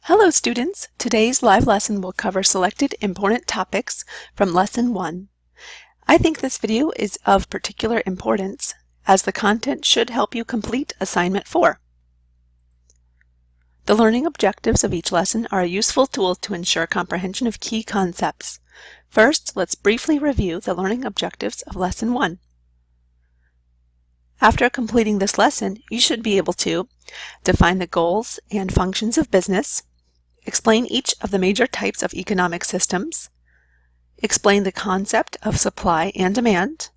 Hello students! Today's live lesson will cover selected important topics from Lesson 1. I think this video is of particular importance as the content should help you complete Assignment 4. The learning objectives of each lesson are a useful tool to ensure comprehension of key concepts. First, let's briefly review the learning objectives of Lesson 1. After completing this lesson, you should be able to define the goals and functions of business, explain each of the major types of economic systems, explain the concept of supply and demand,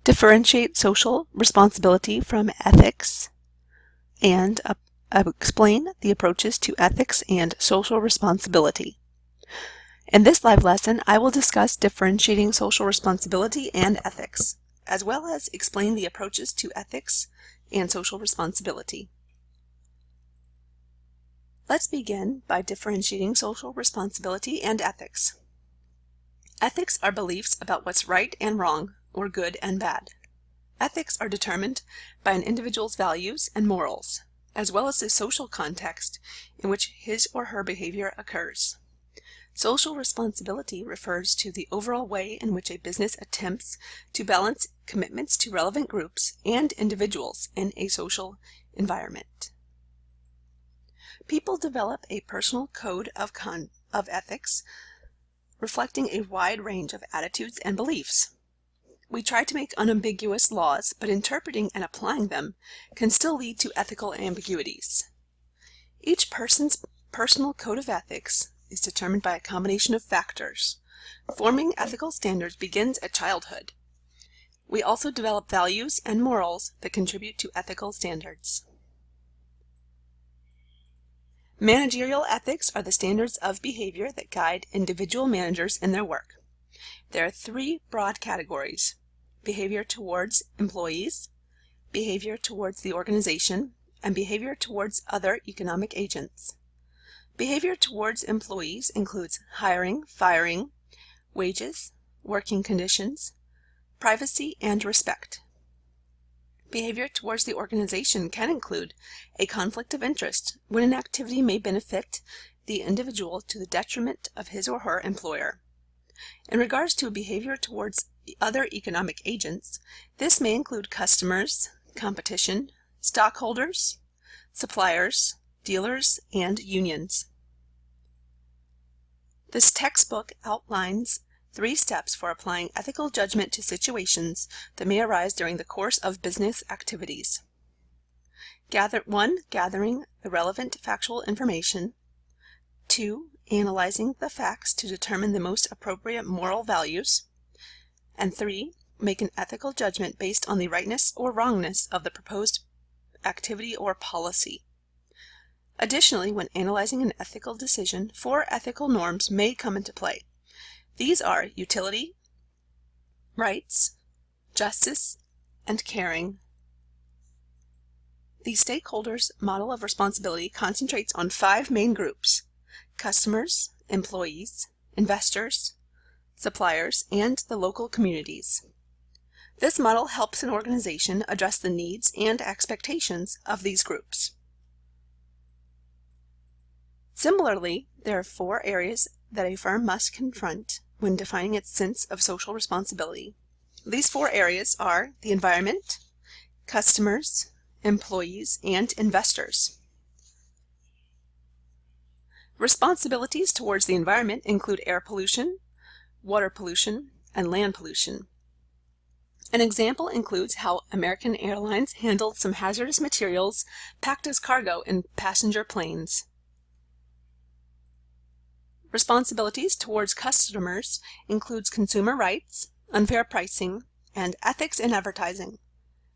differentiate social responsibility from ethics, and explain the approaches to ethics and social responsibility. In this live lesson, I will discuss differentiating social responsibility and ethics, as well as explain the approaches to ethics and social responsibility. Let's begin by differentiating social responsibility and ethics. Ethics are beliefs about what's right and wrong, or good and bad. Ethics are determined by an individual's values and morals, as well as the social context in which his or her behavior occurs. Social responsibility refers to the overall way in which a business attempts to balance commitments to relevant groups and individuals in a social environment. People develop a personal code of ethics reflecting a wide range of attitudes and beliefs. We try to make unambiguous laws, but interpreting and applying them can still lead to ethical ambiguities. Each person's personal code of ethics is determined by a combination of factors. Forming ethical standards begins at childhood. We also develop values and morals that contribute to ethical standards. Managerial ethics are the standards of behavior that guide individual managers in their work. There are three broad categories: behavior towards employees, behavior towards the organization, and behavior towards other economic agents. Behavior towards employees includes hiring, firing, wages, working conditions, privacy, and respect. Behavior towards the organization can include a conflict of interest when an activity may benefit the individual to the detriment of his or her employer. In regards to behavior towards the other economic agents, this may include customers, competition, stockholders, suppliers, dealers, and unions. This textbook outlines 3 steps for applying ethical judgment to situations that may arise during the course of business activities. 1. Gathering the relevant factual information. 2. Analyzing the facts to determine the most appropriate moral values. And 3. Make an ethical judgment based on the rightness or wrongness of the proposed activity or policy. Additionally, when analyzing an ethical decision, 4 ethical norms may come into play. These are utility, rights, justice, and caring. The stakeholders' model of responsibility concentrates on 5 main groups: customers, employees, investors, suppliers, and the local communities. This model helps an organization address the needs and expectations of these groups. Similarly, there are 4 areas that a firm must confront when defining its sense of social responsibility. These 4 areas are the environment, customers, employees, and investors. Responsibilities towards the environment include air pollution, water pollution, and land pollution. An example includes how American Airlines handled some hazardous materials packed as cargo in passenger planes. Responsibilities towards customers includes consumer rights, unfair pricing, and ethics in advertising.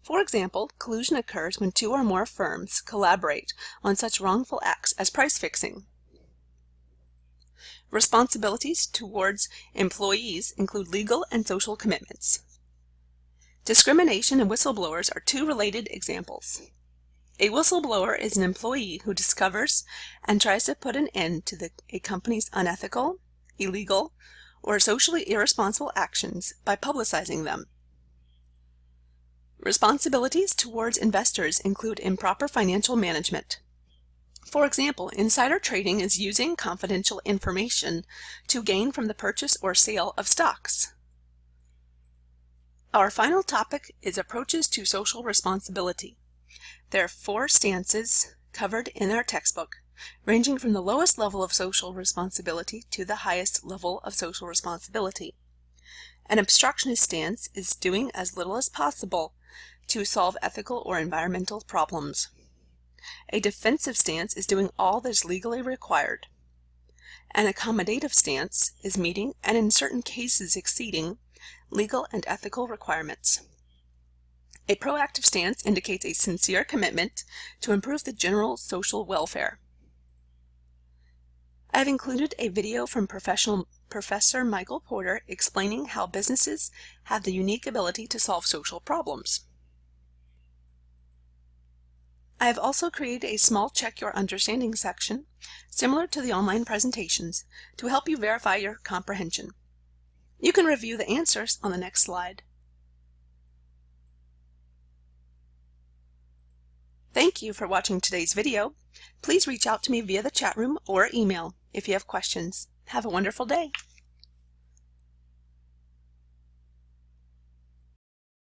For example, collusion occurs when 2 or more firms collaborate on such wrongful acts as price fixing. Responsibilities towards employees include legal and social commitments. Discrimination and whistleblowers are 2 related examples. A whistleblower is an employee who discovers and tries to put an end to a company's unethical, illegal, or socially irresponsible actions by publicizing them. Responsibilities towards investors include improper financial management. For example, insider trading is using confidential information to gain from the purchase or sale of stocks. Our final topic is approaches to social responsibility. There are 4 stances covered in our textbook, ranging from the lowest level of social responsibility to the highest level of social responsibility. An obstructionist stance is doing as little as possible to solve ethical or environmental problems. A defensive stance is doing all that is legally required. An accommodative stance is meeting, and in certain cases exceeding, legal and ethical requirements. A proactive stance indicates a sincere commitment to improve the general social welfare. I have included a video from Professor Michael Porter explaining how businesses have the unique ability to solve social problems. I have also created a small Check Your Understanding section, similar to the online presentations, to help you verify your comprehension. You can review the answers on the next slide. Thank you for watching today's video. Please reach out to me via the chat room or email if you have questions. Have a wonderful day.